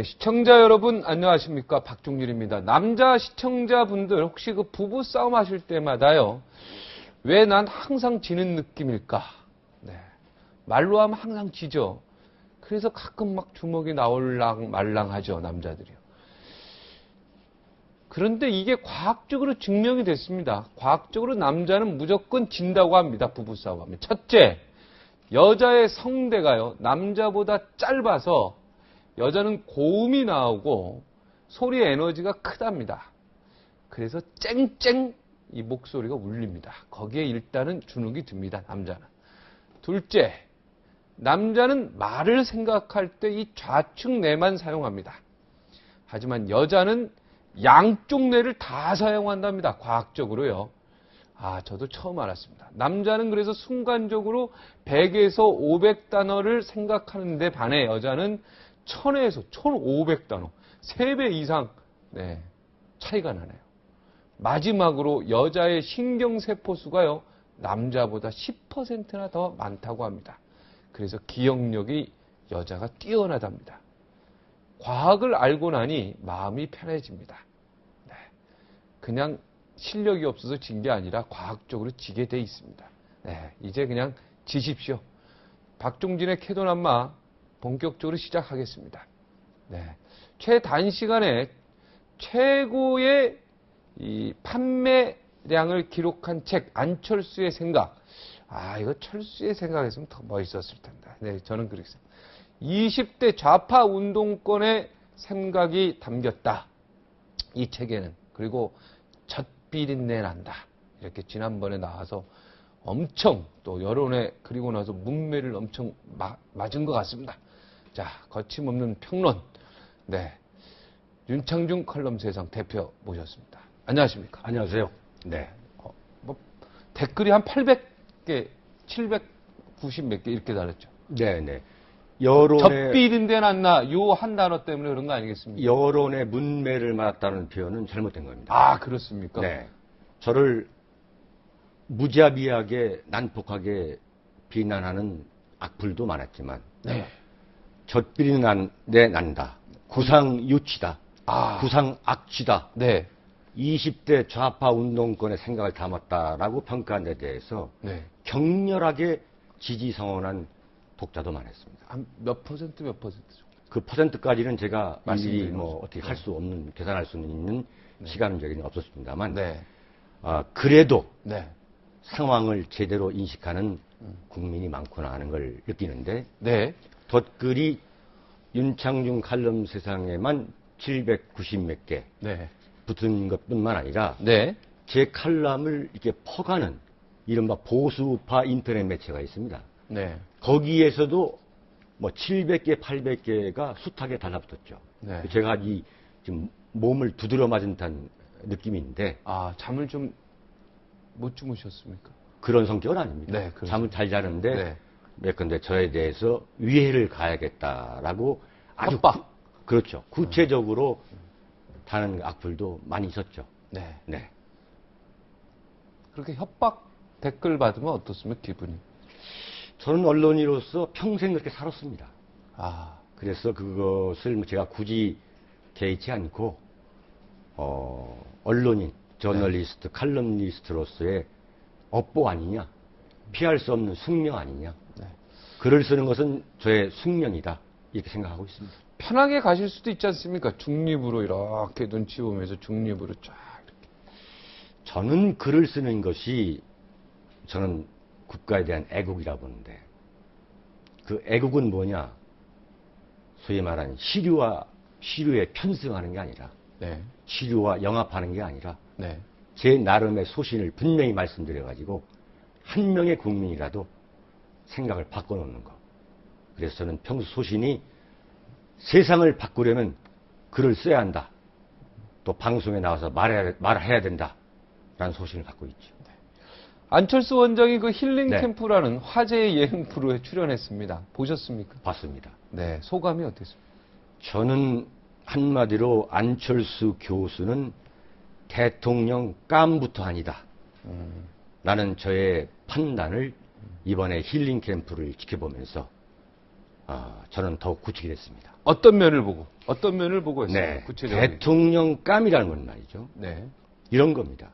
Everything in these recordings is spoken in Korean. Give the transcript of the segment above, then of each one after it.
시청자 여러분 안녕하십니까, 박종률입니다. 남자 시청자분들 혹시 그 부부 싸움 하실 때마다요, 왜 난 항상 지는 느낌일까? 네. 말로 하면 항상 지죠. 그래서 가끔 막 주먹이 나올랑 말랑하죠, 남자들이요. 그런데 이게 과학적으로 증명이 됐습니다. 과학적으로 남자는 무조건 진다고 합니다, 부부 싸움하면. 첫째, 여자의 성대가요, 남자보다 짧아서 여자는 고음이 나오고 소리 에너지가 크답니다. 그래서 쨍쨍 이 목소리가 울립니다. 거기에 일단은 주눅이 듭니다, 남자는. 둘째, 남자는 말을 생각할 때 이 좌측 뇌만 사용합니다. 하지만 여자는 양쪽 뇌를 다 사용한답니다, 과학적으로요. 저도 처음 알았습니다. 남자는 그래서 순간적으로 100에서 500단어를 생각하는데 반해 여자는 1000에서 1500단어, 3배 이상 차이가 나네요. 마지막으로 여자의 신경세포 수가요, 남자보다 10%나 더 많다고 합니다. 그래서 기억력이 여자가 뛰어나답니다. 과학을 알고 나니 마음이 편해집니다. 그냥 실력이 없어서 진 게 아니라 과학적으로 지게 돼 있습니다. 이제 그냥 지십시오. 박종진의 캐도남마 본격적으로 시작하겠습니다. 최단시간에 최고의 이 판매량을 기록한 책, 안철수의 생각. 이거 철수의 생각했으면 더 멋있었을 텐데. 저는 그렇게 생각합니다. 20대 좌파 운동권의 생각이 담겼다, 이 책에는. 그리고 젖비린내 난다, 이렇게 지난번에 나와서 엄청 또 여론에, 그리고 나서 문매를 엄청 맞은 것 같습니다. 자, 거침없는 평론. 윤창중 칼럼 세상 대표 모셨습니다. 안녕하십니까? 안녕하세요. 댓글이 한 800개, 790 몇 개 이렇게 달렸죠. 네네. 여론의, 젖비린내 났나, 요 한 단어 때문에 그런 거 아니겠습니까? 여론의 문매를 맞았다는 표현은 잘못된 겁니다. 그렇습니까? 네. 저를 무자비하게 난폭하게 비난하는 악플도 많았지만, 젖비린내 난다, 구상유치다, 구상악취다, 20대 좌파 운동권의 생각을 담았다라고 평가한 데 대해서 격렬하게 지지성원한 독자도 많았습니다. 한 몇 퍼센트, 몇 퍼센트 정도? 그 퍼센트까지는 제가 일일이 어떻게 할 수 없는, 계산할 수 있는 시간은 저기는 없었습니다만, 그래도 상황을 제대로 인식하는 국민이 많구나 하는 걸 느끼는데, 덧글이 윤창중 칼럼 세상에만 790 몇 개 붙은 것뿐만 아니라 제 칼럼을 이렇게 퍼가는 이른바 보수파 인터넷 매체가 있습니다. 거기에서도 뭐 700개, 800개가 숱하게 달라붙었죠. 제가 지금 몸을 두드려 맞은 듯한 느낌인데. 잠을 좀 못 주무셨습니까? 그런 성격은 아닙니다. 잠을 잘 자는데, 예컨대 저에 대해서 위해를 가야겠다라고 아주 협박. 그렇죠. 구체적으로 다는 악플도 많이 있었죠. 그렇게 협박 댓글 받으면 어떻습니까, 기분이? 저는 언론인으로서 평생 그렇게 살았습니다. 그래서 그것을 제가 굳이 개의치 않고, 언론인, 저널리스트, 칼럼니스트로서의 업보 아니냐, 피할 수 없는 숙명 아니냐, 글을 쓰는 것은 저의 숙명이다, 이렇게 생각하고 있습니다. 편하게 가실 수도 있지 않습니까? 중립으로 이렇게 눈치 보면서 중립으로 쫙 이렇게. 저는 글을 쓰는 것이, 저는 국가에 대한 애국이라 보는데, 그 애국은 뭐냐, 소위 말하는 시류에 편승하는 게 아니라, 시류와 영합하는 게 아니라, 제 나름의 소신을 분명히 말씀드려가지고 한 명의 국민이라도 생각을 바꿔놓는 거. 그래서 저는 평소 소신이 세상을 바꾸려면 글을 써야 한다, 또 방송에 나와서 말해야 된다 라는 소신을 갖고 있죠. 안철수 원장이 그 힐링 캠프라는 화제의 예능 프로에 출연했습니다. 보셨습니까? 봤습니다. 소감이 어땠습니까? 저는 한마디로 안철수 교수는 대통령 깜부터 아니다 라는 저의 판단을 이번에 힐링 캠프를 지켜보면서 저는 더욱 굳히게 됐습니다. 어떤 면을 보고 했어요? 네, 구체적으로. 대통령감이라는 건 말이죠. 네. 이런 겁니다.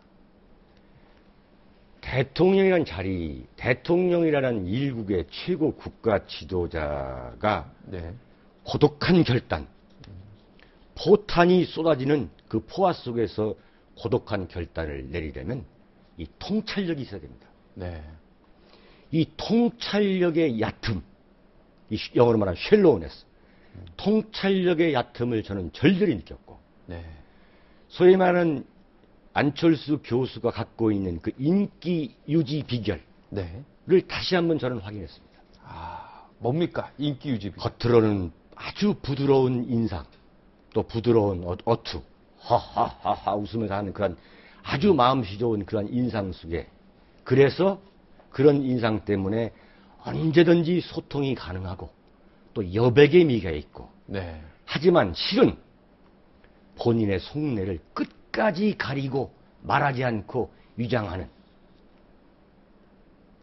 대통령이라는 자리, 대통령이라는 일국의 최고 국가 지도자가 네. 고독한 결단, 포탄이 쏟아지는 그 포화 속에서 고독한 결단을 내리려면 이 통찰력이 있어야 됩니다. 네. 이 통찰력의 얕음, 이 영어로 말하면 shallowness, 통찰력의 얕음을 저는 절절히 느꼈고, 네. 소위 말하는 안철수 교수가 갖고 있는 그 인기 유지 비결을 네. 다시 한번 저는 확인했습니다. 뭡니까? 인기 유지 비결. 겉으로는 아주 부드러운 인상, 또 부드러운 어투, 하하하하 웃으면서 하는 그런 아주 마음씨 좋은 그런 인상 속에, 그래서 그런 인상 때문에 언제든지 소통이 가능하고 또 여백의 미가 있고, 네. 하지만 실은 본인의 속내를 끝까지 가리고 말하지 않고 위장하는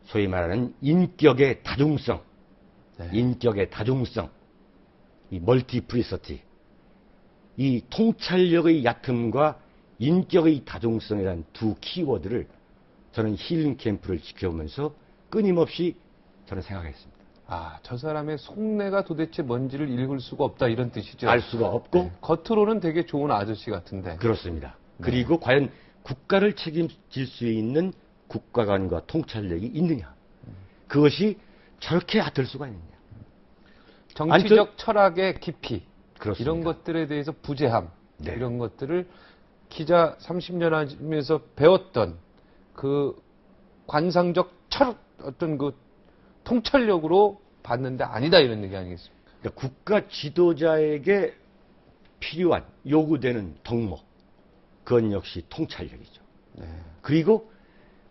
소위 말하는 인격의 다중성, 네. 인격의 다중성, 이 멀티플리서티, 이 통찰력의 얕음과 인격의 다중성이라는 두 키워드를 저는 힐링 캠프를 지켜보면서 끊임없이 저는 생각했습니다. 저 사람의 속내가 도대체 뭔지를 읽을 수가 없다, 이런 뜻이죠. 알 수가 없고, 네. 겉으로는 되게 좋은 아저씨 같은데. 그렇습니다. 네. 그리고 과연 국가를 책임질 수 있는 국가관과 통찰력이 있느냐, 그것이 저렇게 얕을 수가 있느냐. 정치적 철학의 깊이, 그렇습니다. 이런 것들에 대해서 부재함, 네. 이런 것들을 기자 30년 하면서 배웠던 그 관상적 어떤 그 통찰력으로 봤는데 아니다, 이런 얘기 아니겠습니까? 그러니까 국가 지도자에게 필요한, 요구되는 덕목, 그건 역시 통찰력이죠. 네. 그리고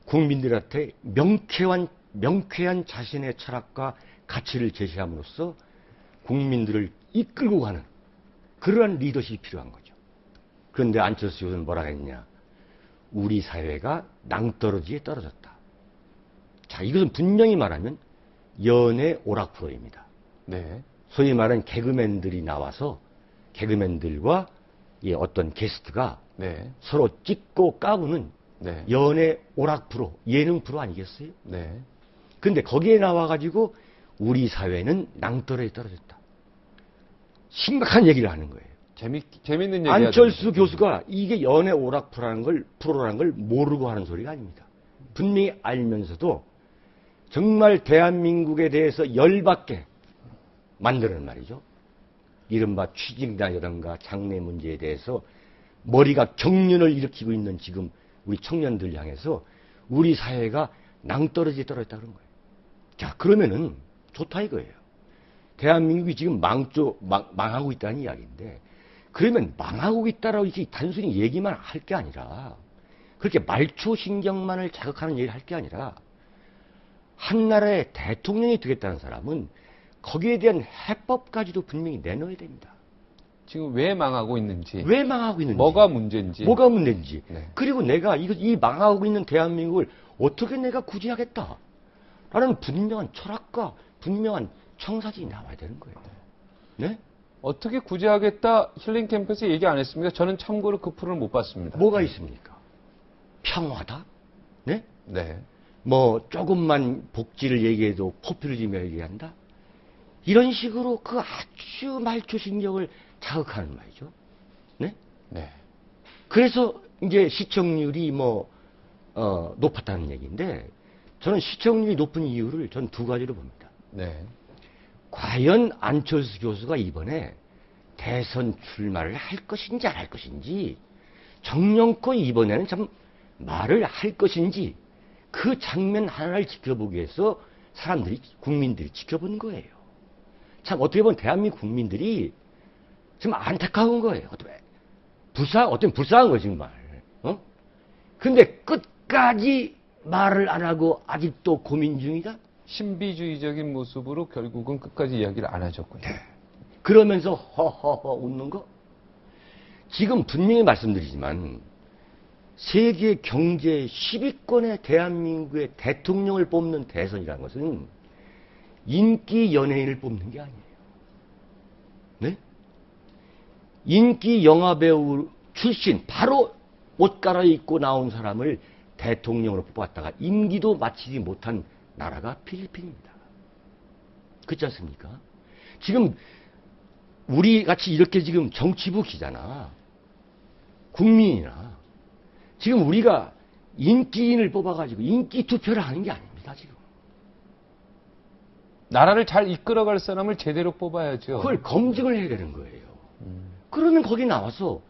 국민들한테 명쾌한 자신의 철학과 가치를 제시함으로써 국민들을 이끌고 가는 그러한 리더십이 필요한 거죠. 그런데 안철수 교수는 뭐라 했냐? 우리 사회가 낭떠러지에 떨어졌다. 자, 이것은 분명히 말하면 연애 오락프로입니다. 네. 소위 말하는 개그맨들이 나와서 개그맨들과 이 어떤 게스트가 네. 서로 찍고 까부는 네. 연애 오락 프로, 예능 프로 아니겠어요? 네. 근데 거기에 나와가지고 우리 사회는 낭떠러지에 떨어졌다. 심각한 얘기를 하는 거예요. 재밌는 얘기. 안철수 교수가 이게 연애 오락 프로라는 걸 모르고 하는 소리가 아닙니다. 분명히 알면서도 정말 대한민국에 대해서 열받게 만드는 말이죠. 이른바 취직난이라든가 장래 문제에 대해서 머리가 경륜을 일으키고 있는 지금 우리 청년들 향해서 우리 사회가 낭떠러지에 떨어졌다 그런 거예요. 자, 그러면은 좋다 이거예요. 대한민국이 지금 망하고 있다는 이야기인데, 그러면 망하고 있다라고 이렇게 단순히 얘기만 할 게 아니라, 그렇게 말초신경만을 자극하는 얘기를 할 게 아니라, 한 나라의 대통령이 되겠다는 사람은 거기에 대한 해법까지도 분명히 내놓아야 됩니다. 지금 왜 망하고 있는지. 왜 망하고 있는지. 뭐가 문제인지. 뭐가 문제인지. 네. 그리고 내가 이 망하고 있는 대한민국을 어떻게 내가 구제하겠다. 라는 분명한 철학과 분명한 청사진이 나와야 되는 거예요. 네? 어떻게 구제하겠다 힐링 캠프에서 얘기 안 했습니다. 저는 참고로 그 프로를 못 봤습니다. 뭐가 있습니까? 평화다? 네? 네. 뭐 조금만 복지를 얘기해도 포퓰리즘을 얘기한다? 이런 식으로 그 아주 말초신경을 자극하는 말이죠. 네? 네. 그래서 이제 시청률이 높았다는 얘기인데, 저는 시청률이 높은 이유를 전 두 가지로 봅니다. 네. 과연 안철수 교수가 이번에 대선 출마를 할 것인지 안 할 것인지, 정령껏 이번에는 참 말을 할 것인지, 그 장면 하나를 지켜보기 위해서 국민들이 지켜본 거예요. 참 어떻게 보면 대한민국 국민들이 좀 안타까운 거예요. 어떤 불쌍한 거지, 정말. 근데 끝까지 말을 안 하고 아직도 고민 중이다? 신비주의적인 모습으로 결국은 끝까지 이야기를 안 하셨군요. 네. 그러면서 허허허 웃는 거? 지금 분명히 말씀드리지만 세계 경제 10위권의 대한민국의 대통령을 뽑는 대선이라는 것은 인기 연예인을 뽑는 게 아니에요. 네? 인기 영화배우 출신, 바로 옷 갈아입고 나온 사람을 대통령으로 뽑았다가 임기도 마치지 못한 나라가 필리핀입니다. 그렇지 않습니까? 지금 우리 같이 이렇게 지금 정치부 기자나 국민이나 지금 우리가 인기인을 뽑아가지고 인기 투표를 하는 게 아닙니다, 지금. 나라를 잘 이끌어갈 사람을 제대로 뽑아야죠. 그걸 검증을 해야 되는 거예요. 그러면 거기 나와서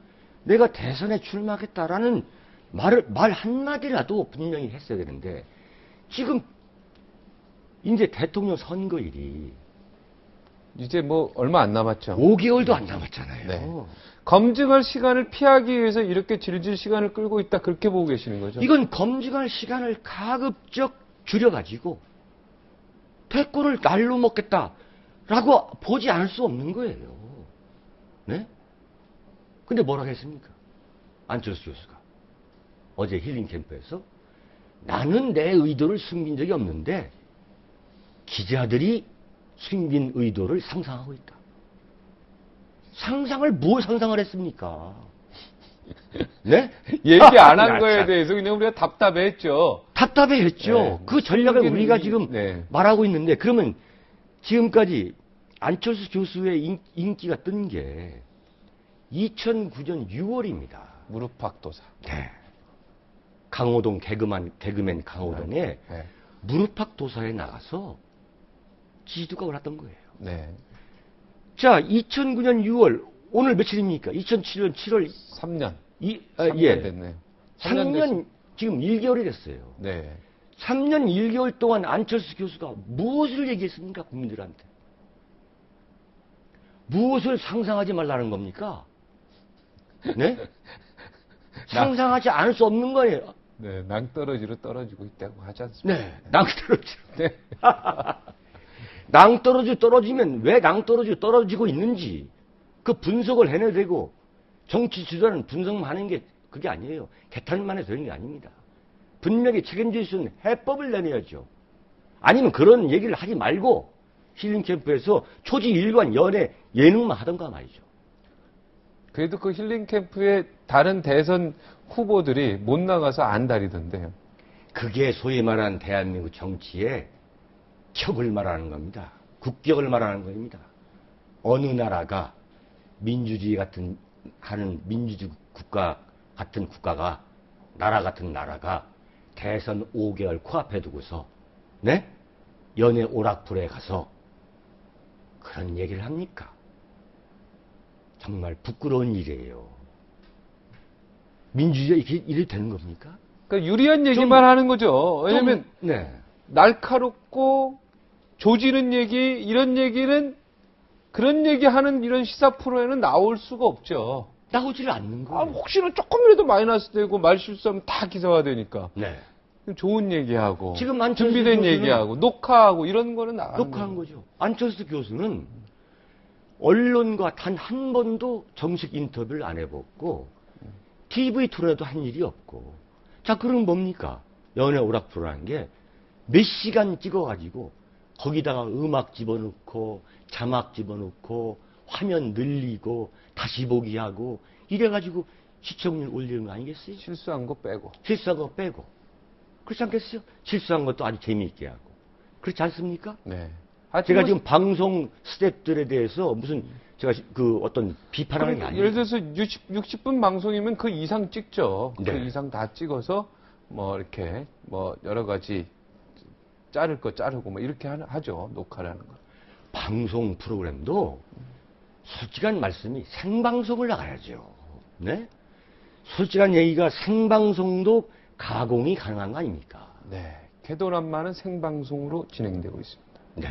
내가 대선에 출마하겠다라는 말 한마디라도 분명히 했어야 되는데, 지금 이제 대통령 선거일이 이제 뭐 얼마 안 남았죠. 5개월도 안 남았잖아요. 네. 검증할 시간을 피하기 위해서 이렇게 질질 시간을 끌고 있다, 그렇게 보고 계시는 거죠? 이건 검증할 시간을 가급적 줄여가지고 패권을 날로 먹겠다라고 보지 않을 수 없는 거예요. 네? 근데 뭐라고 했습니까? 안철수 교수가 어제 힐링 캠프에서 나는 내 의도를 숨긴 적이 없는데 기자들이 숨긴 의도를 상상하고 있다. 상상을 뭘 상상을 했습니까? 네? 얘기 안 한 거에 대해서 그냥 우리가 답답해했죠. 답답해했죠. 네. 그 전략을 우리가 지금 네. 말하고 있는데, 그러면 지금까지 안철수 교수의 인기가 뜬 게 2009년 6월입니다. 무릎팍도사. 네. 강호동 개그맨 강호동의 네. 무릎팍도사에 나가서 지지도가 올랐던 거예요. 네. 자, 2009년 6월, 오늘 며칠입니까? 2007년 7월 3년. 3년 예. 됐네요. 3년 지금 1개월이 됐어요. 네. 3년 1개월 동안 안철수 교수가 무엇을 얘기했습니까? 국민들한테. 무엇을 상상하지 말라는 겁니까? 네? 상상하지 않을 수 없는 거예요. 네, 낭떠러지로 떨어지고 있다고 하지 않습니까? 네, 낭떠러지. 네. 낭떠러지 떨어지면 왜 낭떠러지 떨어지고 있는지 그 분석을 해내야 되고, 정치 지도자는 분석만 하는 게 그게 아니에요. 개탄만 해서 되는 게 아닙니다. 분명히 책임질 수 있는 해법을 내내야죠. 아니면 그런 얘기를 하지 말고 힐링 캠프에서 초지일관 예능만 하던가 말이죠. 그래도 그 힐링 캠프에 다른 대선 후보들이 못 나가서 안달이던데요. 그게 소위 말하는 대한민국 정치의 격을 말하는 겁니다. 국격을 말하는 겁니다. 어느 나라가 민주주의 같은 하는 민주주의 국가 같은 국가가, 나라 같은 나라가 대선 5개월 코앞에 두고서 네? 연애 오락풀에 가서 그런 얘기를 합니까? 정말 부끄러운 일이에요. 민주주의가 이래 되는 겁니까? 그러니까 유리한 얘기만 하는 거죠. 왜냐면 네. 날카롭고 조지는 얘기, 이런 얘기는, 그런 얘기하는 이런 시사 프로에는 나올 수가 없죠. 나오지를 않는 거예요. 혹시나 조금이라도 마이너스 되고 말 실수하면 다 기사화되니까. 네. 좋은 얘기하고, 지금 안철수 준비된 교수는 얘기하고, 녹화하고 이런 거는 나가는 녹화한 거죠. 안철수 교수는 언론과 단 한 번도 정식 인터뷰를 안 해봤고 TV 토론에도 한 일이 없고. 자, 그럼 뭡니까? 연애 오락프로라는 게 몇 시간 찍어가지고 거기다가 음악 집어넣고 자막 집어넣고 화면 늘리고 다시 보기 하고 이래가지고 시청률 올리는 거 아니겠어요? 실수한 거 빼고. 실수한 거 빼고. 그렇지 않겠어요? 실수한 것도 아주 재미있게 하고. 그렇지 않습니까? 네. 제가 지금 방송 스태프들에 대해서 무슨 제가 그 어떤 비판하는 게 아니에요. 예를 들어서 60분 방송이면 그 이상 찍죠. 네. 그 이상 다 찍어서 뭐 이렇게 뭐 여러 가지 자를 거 자르고 뭐 이렇게 하죠. 녹화라는 거. 방송 프로그램도 솔직한 말씀이 생방송을 나가야죠. 네? 솔직한 얘기가 생방송도 가공이 가능한 거 아닙니까? 네. 개도란마는 생방송으로 진행되고 있습니다. 네.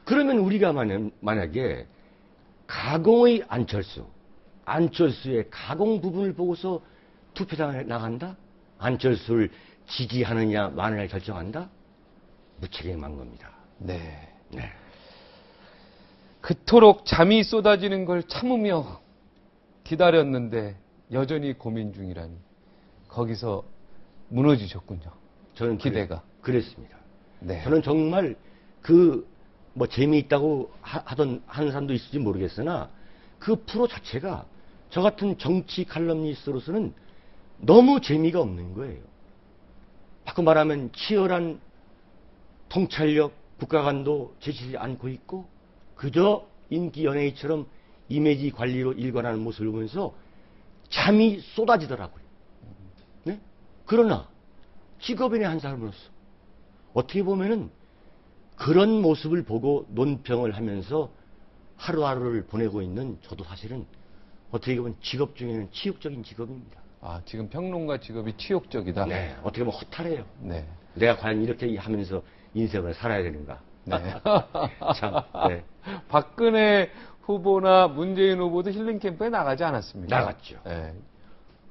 그러면 우리가 만약에 가공의 안철수의 가공 부분을 보고서 투표장에 나간다? 안철수를 지지하느냐 마느냐를 결정한다? 무책임한 겁니다. 네. 네. 그토록 잠이 쏟아지는 걸 참으며 기다렸는데 여전히 고민 중이라니 거기서 무너지셨군요. 저는 기대가. 그랬습니다. 네. 저는 정말 뭐 재미있다고 하는 사람도 있을지 모르겠으나 그 프로 자체가 저 같은 정치 칼럼니스트로서는 너무 재미가 없는 거예요. 바꿔 말하면 치열한 통찰력, 국가관도 제치지 않고 있고 그저 인기 연예인처럼 이미지 관리로 일관하는 모습을 보면서 잠이 쏟아지더라고요. 네? 그러나 직업인의 한 사람으로서 어떻게 보면은 그런 모습을 보고 논평을 하면서 하루하루를 보내고 있는 저도 사실은 어떻게 보면 직업 중에는 치욕적인 직업입니다. 아, 지금 평론가 직업이 치욕적이다? 네. 어떻게 보면 허탈해요. 네. 내가 과연 이렇게 하면서 인생을 살아야 되는가. 네. 참, 네. 박근혜 후보나 문재인 후보도 힐링 캠프에 나가지 않았습니까? 나갔죠. 네.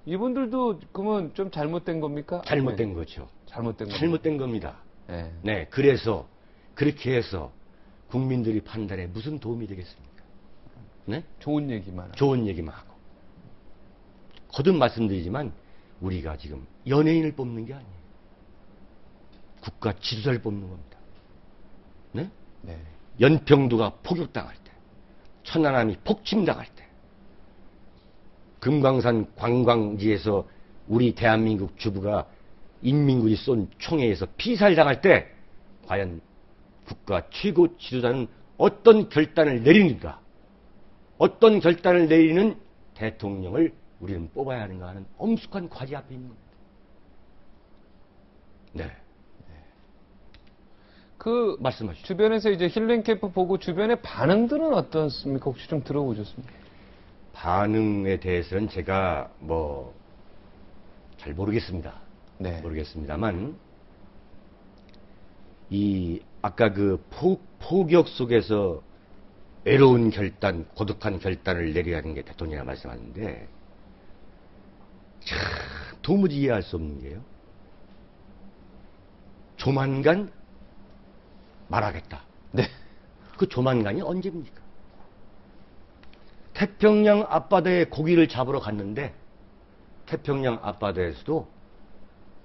이분들도 그러면 좀 잘못된 겁니까? 잘못된 거죠. 잘못된 겁니다. 네. 네. 그래서 그렇게 해서 국민들이 판단에 무슨 도움이 되겠습니까? 네? 좋은 얘기만 하고. 거듭 말씀드리지만 우리가 지금 연예인을 뽑는 게 아니에요. 국가 지도자를 뽑는 겁니다. 네? 네. 연평도가 포격당할 때, 천안함이 폭침당할 때, 금강산 관광지에서 우리 대한민국 주부가 인민군이 쏜 총에 의해서 피살당할 때 과연 국가 최고 지도자는 어떤 결단을 내리는가? 어떤 결단을 내리는 대통령을 우리는 뽑아야 하는가 하는 엄숙한 과제 앞에 있는 겁니다. 네. 그 말씀하시죠. 주변에서 이제 힐링 캠프 보고 주변의 반응들은 어떻습니까? 혹시 좀 들어보셨습니까? 반응에 대해서는 제가 잘 모르겠습니다. 네. 모르겠습니다만 아까 그 포격 속에서 외로운 결단, 고독한 결단을 내려야 하는 게 대통령이 말씀하는데 참 도무지 이해할 수 없는 게요. 조만간 말하겠다. 네. 그 조만간이 언제입니까? 태평양 앞바다에 고기를 잡으러 갔는데 태평양 앞바다에서도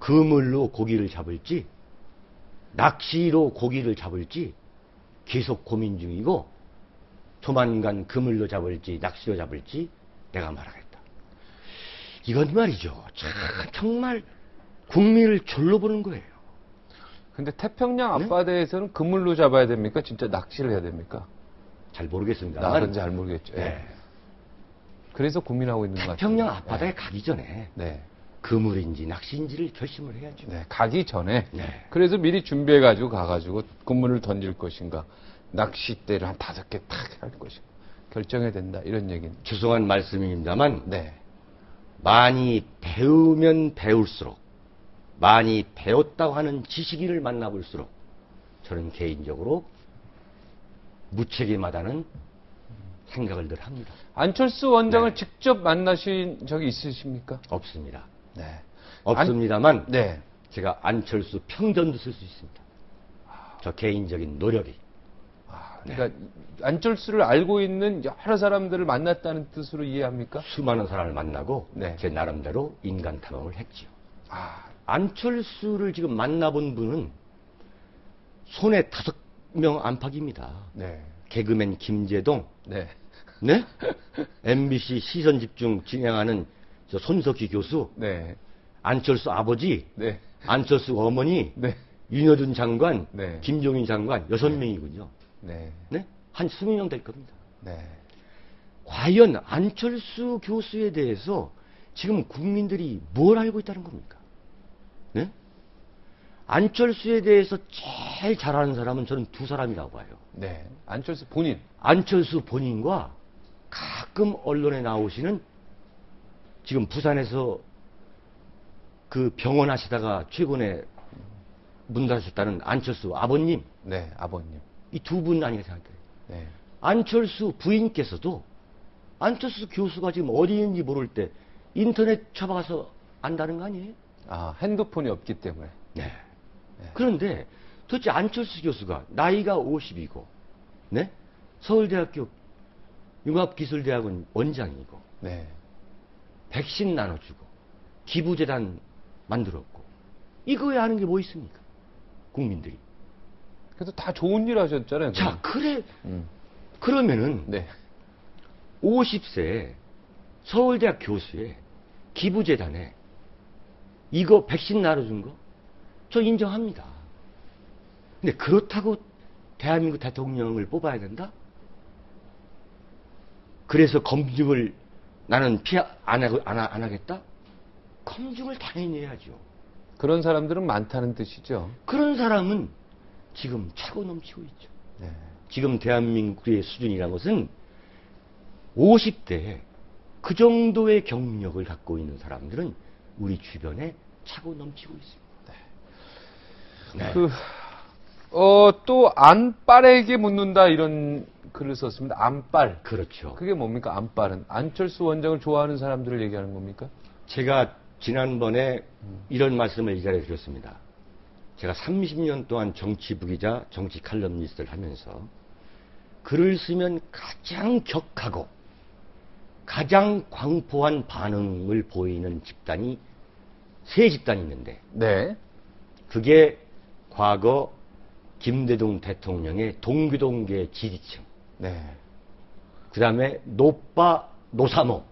그물로 고기를 잡을지 낚시로 고기를 잡을지 계속 고민 중이고 조만간 그물로 잡을지 낚시로 잡을지 내가 말하겠다. 이건 말이죠. 정말 국민을 졸로 보는 거예요. 근데 태평양 네? 앞바다에서는 그물로 잡아야 됩니까? 진짜 낚시를 해야 됩니까? 잘 모르겠습니다. 나는 잘 모르겠죠. 네. 그래서 고민하고 있는 것 같아요. 태평양 앞바다에 가기 전에 네. 그물인지 낚시인지를 결심을 해야죠. 네. 가기 전에. 네. 그래서 미리 준비해가지고 가가지고 그물을 던질 것인가, 낚싯대를 한 5개 탁 할 것인가 결정해야 된다. 이런 얘기는. 죄송한 말씀입니다만 네. 많이 배우면 배울수록 많이 배웠다고 하는 지식인을 만나볼수록 저는 개인적으로 무책임하다는 생각을 늘 합니다. 안철수 원장을 네. 직접 만나신 적이 있으십니까? 없습니다. 네. 없습니다만 네. 제가 안철수 평전도 쓸 수 있습니다. 저 개인적인 노력이. 그러니까 안철수를 알고 있는 여러 사람들을 만났다는 뜻으로 이해합니까? 수많은 사람을 만나고 네. 제 나름대로 인간 탐험을 했지요. 아, 안철수를 지금 만나본 분은 손에 5명 안팎입니다. 네. 개그맨 김재동, 네. 네? MBC 시선집중 진행하는 저 손석희 교수, 네. 안철수 아버지, 네. 안철수 어머니, 네. 윤여준 장관, 네. 김종인 장관 6명이군요. 네. 네? 한 20명 될 겁니다. 네. 과연 안철수 교수에 대해서 지금 국민들이 뭘 알고 있다는 겁니까? 네? 안철수에 대해서 제일 잘 아는 사람은 저는 2사람이라고 봐요. 네. 안철수 본인. 안철수 본인과 가끔 언론에 나오시는 지금 부산에서 그 병원 하시다가 최근에 문 닫으셨다는 안철수 아버님. 네. 아버님. 이 2분 아니가 생각돼요. 네. 안철수 부인께서도 안철수 교수가 지금 어디 있는지 모를 때 인터넷 쳐봐서 안다는 거 아니에요? 아, 핸드폰이 없기 때문에. 네. 그런데 도대체 안철수 교수가 나이가 50이고, 네? 서울대학교 융합기술대학원 원장이고, 네. 백신 나눠주고, 기부재단 만들었고, 이거에 하는 게 뭐 있습니까? 국민들이. 그래도 다 좋은 일 하셨잖아요. 자, 그래. 그러면은 네. 50세 서울대학 교수에 기부재단에 이거 백신 나눠준 거 저 인정합니다. 근데 그렇다고 대한민국 대통령을 뽑아야 된다? 그래서 검증을 나는 안 하겠다? 검증을 당연히 해야죠. 그런 사람들은 많다는 뜻이죠. 그런 사람은 지금 차고 넘치고 있죠. 네. 지금 대한민국의 수준이라는 것은 50대에 그 정도의 경력을 갖고 있는 사람들은 우리 주변에 차고 넘치고 있습니다. 네. 또 안빨에게 묻는다 이런 글을 썼습니다. 안빨. 그렇죠. 그게 뭡니까? 안빨은 안철수 원장을 좋아하는 사람들을 얘기하는 겁니까? 제가 지난번에 이런 말씀을 이 자리에 드렸습니다. 제가 30년 동안 정치 부기자, 정치 칼럼니스트를 하면서 글을 쓰면 가장 격하고 가장 광포한 반응을 보이는 집단이 세 집단이 있는데, 네. 그게 과거 김대중 대통령의 동교동계 지지층, 네. 그 다음에 노사모,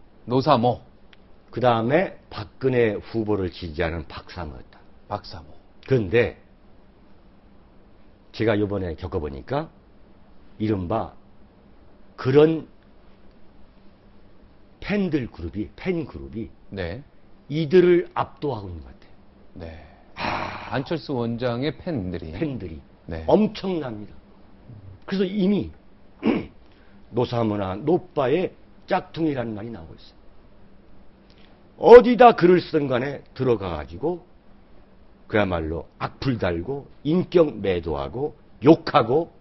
그 다음에 박근혜 후보를 지지하는 박사모였다. 박사모. 그런데 제가 이번에 겪어보니까 이른바 그런 팬 그룹이 네. 이들을 압도하고 있는 것 같아요. 네. 안철수 원장의 팬들이 네. 엄청납니다. 그래서 이미 노사모나 노빠의 짝퉁이라는 말이 나오고 있어요. 어디다 글을 쓰든 간에 들어가가지고 그야말로 악플 달고 인격 매도하고 욕하고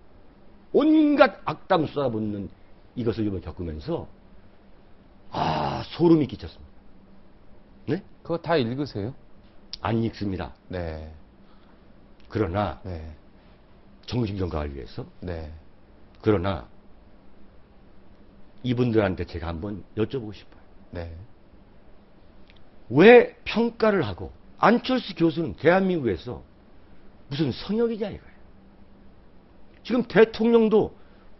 온갖 악담 쏟아붓는 이것을 이번에 겪으면서 소름이 끼쳤습니다. 네? 그거 다 읽으세요? 안 읽습니다. 네. 그러나 네. 정신 건강을 위해서 네. 그러나 이분들한테 제가 한번 여쭤보고 싶어요. 네. 왜 평가를 하고 안철수 교수는 대한민국에서 무슨 성역이냐 이거예요. 지금 대통령도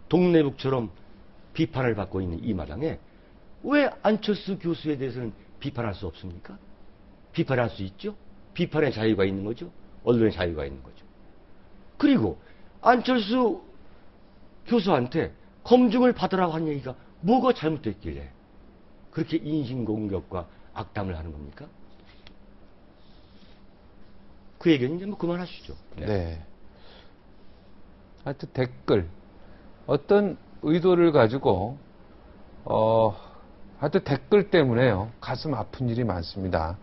동네북처럼 비판을 받고 있는 이 마당에 왜 안철수 교수에 대해서는 비판할 수 없습니까? 비판할 수 있죠. 비판의 자유가 있는 거죠. 언론의 자유가 있는 거죠. 그리고 안철수 교수한테 검증을 받으라고 한 얘기가 뭐가 잘못됐길래 그렇게 인신공격과 악담을 하는 겁니까? 그 얘기는 이제 뭐 그만하시죠. 네. 네. 하여튼 댓글 어떤 의도를 가지고 하여튼 댓글 때문에요. 가슴 아픈 일이 많습니다.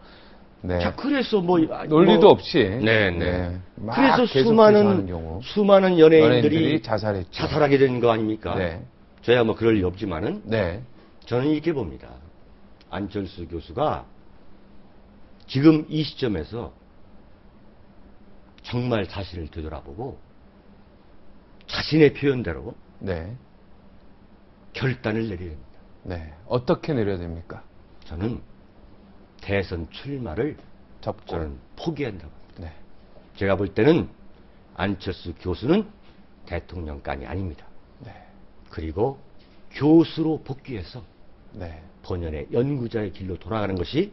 네. 자, 그래서 논리도 없이. 네. 그래서 수많은 연예인들이 자살하게 된 거 아닙니까? 네. 저야 뭐 그럴 리 없지만은. 네. 저는 이렇게 봅니다. 안철수 교수가 지금 이 시점에서 정말 자신을 되돌아보고 자신의 표현대로. 네. 결단을 내려야 됩니다. 네. 어떻게 내려야 됩니까? 저는 대선 출마를 저는 포기한다고 합니다. 네. 제가 볼 때는 안철수 교수는 대통령감이 아닙니다. 네. 그리고 교수로 복귀해서 네. 본연의 연구자의 길로 돌아가는 것이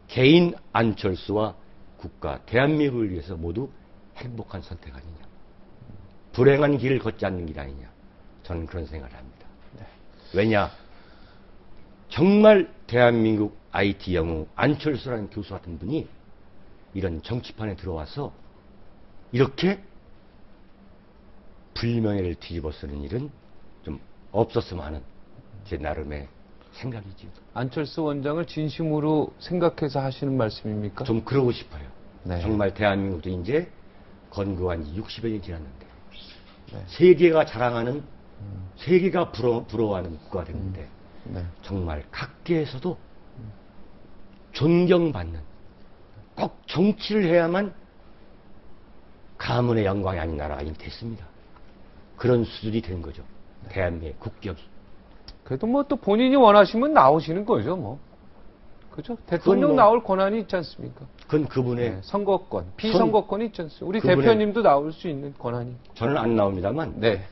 개인 안철수와 국가 대한민국을 위해서 모두 행복한 선택 아니냐. 불행한 길을 걷지 않는 길 아니냐. 저는 그런 생각을 합니다. 네. 왜냐? 정말 대한민국 IT 영웅 안철수라는 교수 같은 분이 이런 정치판에 들어와서 이렇게 불명예를 뒤집어 쓰는 일은 좀 없었으면 하는 제 나름의 생각이죠. 안철수 원장을 진심으로 생각해서 하시는 말씀입니까? 좀 그러고 싶어요. 네. 정말 대한민국도 이제 건국한 지 60여 년이 지났는데 네. 세계가 자랑하는 세계가 부러워하는 국가가 됐는데 네. 정말 각계에서도 존경받는 꼭 정치를 해야만 가문의 영광이 아닌 나라가 잉태했습니다. 그런 수준이 된 거죠. 네. 대한민국의 국격이. 그래도 뭐 또 본인이 원하시면 나오시는 거죠, 뭐. 그죠? 대통령 나올 권한이 있지 않습니까? 그건 그분의 네, 선거권, 비선거권이 있지 않습니까? 우리 그분의, 대표님도 나올 수 있는 권한이. 저는 안 나옵니다만. 네.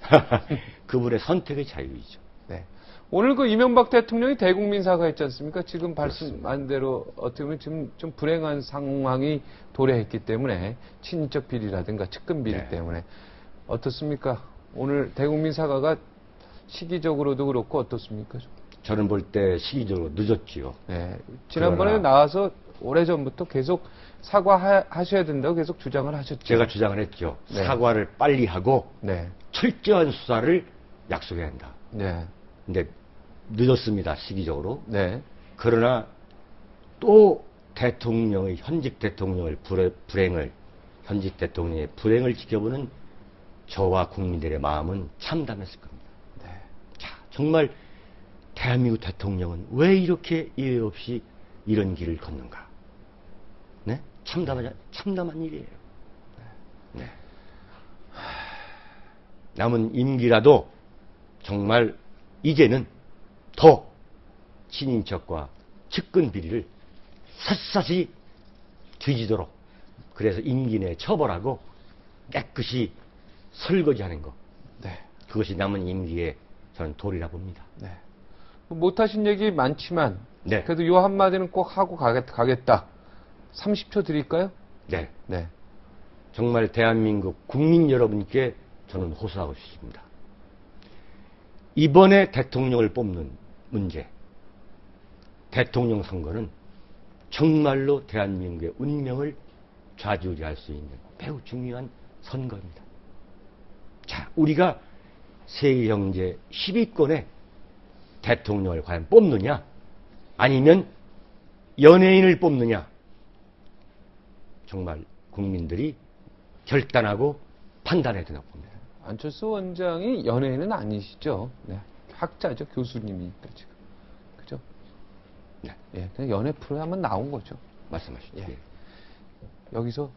그분의 선택의 자유이죠. 네. 오늘 그 이명박 대통령이 대국민 사과했지 않습니까? 지금 말씀한 대로 어떻게 보면 지금 좀 불행한 상황이 도래했기 때문에 친인척 비리라든가 측근 비리 네. 때문에 어떻습니까? 오늘 대국민 사과가 시기적으로도 그렇고 어떻습니까? 저는 볼 때 시기적으로 늦었지요. 네. 지난번에 나와서 오래전부터 계속 사과하셔야 된다고 계속 주장을 하셨죠. 제가 주장을 했죠. 네. 사과를 빨리 하고 네. 철저한 수사를 약속해야 한다. 네. 근데 늦었습니다. 시기적으로. 네. 그러나 또 대통령의 현직 대통령의 불행을 현직 대통령의 불행을 지켜보는 저와 국민들의 마음은 참담했을 겁니다. 네. 자, 정말 대한민국 대통령은 왜 이렇게 예외 없이 이런 길을 걷는가? 네? 참담한 일이에요. 네. 남은 임기라도 정말 이제는 더 친인척과 측근 비리를 샅샅이 뒤지도록 그래서 임기 내에 처벌하고 깨끗이 설거지하는 것. 네. 그것이 남은 임기의 저는 도리라 봅니다. 네. 못하신 얘기 많지만 네. 그래도 요 한마디는 꼭 하고 가겠다. 30초 드릴까요? 네. 네. 정말 대한민국 국민 여러분께 저는 호소하고 싶습니다. 이번에 대통령을 뽑는 문제, 대통령 선거는 정말로 대한민국의 운명을 좌지우지할 수 있는 매우 중요한 선거입니다. 자, 우리가 세계경제 10위권에 대통령을 과연 뽑느냐, 아니면 연예인을 뽑느냐, 정말 국민들이 결단하고 판단해야 된다고 봅니다. 안철수 원장이 연예인은 아니시죠? 네. 학자죠. 교수님이니까 지금. 그죠? 네. 예, 그냥 연예 프로에 한번 나온 거죠. 말씀하시죠. 예. 여기서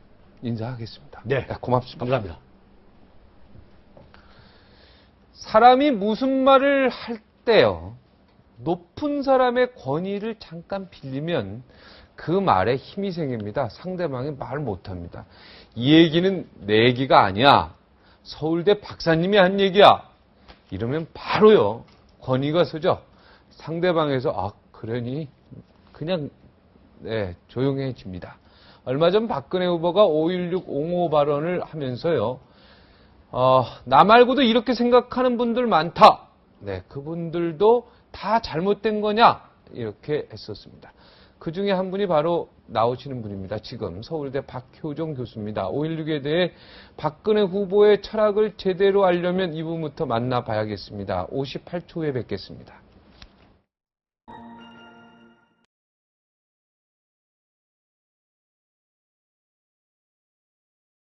인사하겠습니다. 네. 고맙습니다. 감사합니다. 사람이 무슨 말을 할 때요, 높은 사람의 권위를 잠깐 빌리면 그 말에 힘이 생깁니다. 상대방이 말 못합니다. 이 얘기는 내 얘기가 아니야. 서울대 박사님이 한 얘기야. 이러면 바로요, 권위가 서죠. 상대방에서 아, 그러니 그냥 네, 조용해집니다. 얼마 전 박근혜 후보가 5.16 옹호 발언을 하면서요, 나 말고도 이렇게 생각하는 분들 많다. 네, 그분들도 다 잘못된 거냐? 이렇게 했었습니다. 그 중에 한 분이 바로 나오시는 분입니다. 지금 서울대 박효정 교수입니다. 5.16에 대해 박근혜 후보의 철학을 제대로 알려면 이 부분부터 만나봐야겠습니다. 58초 후에 뵙겠습니다.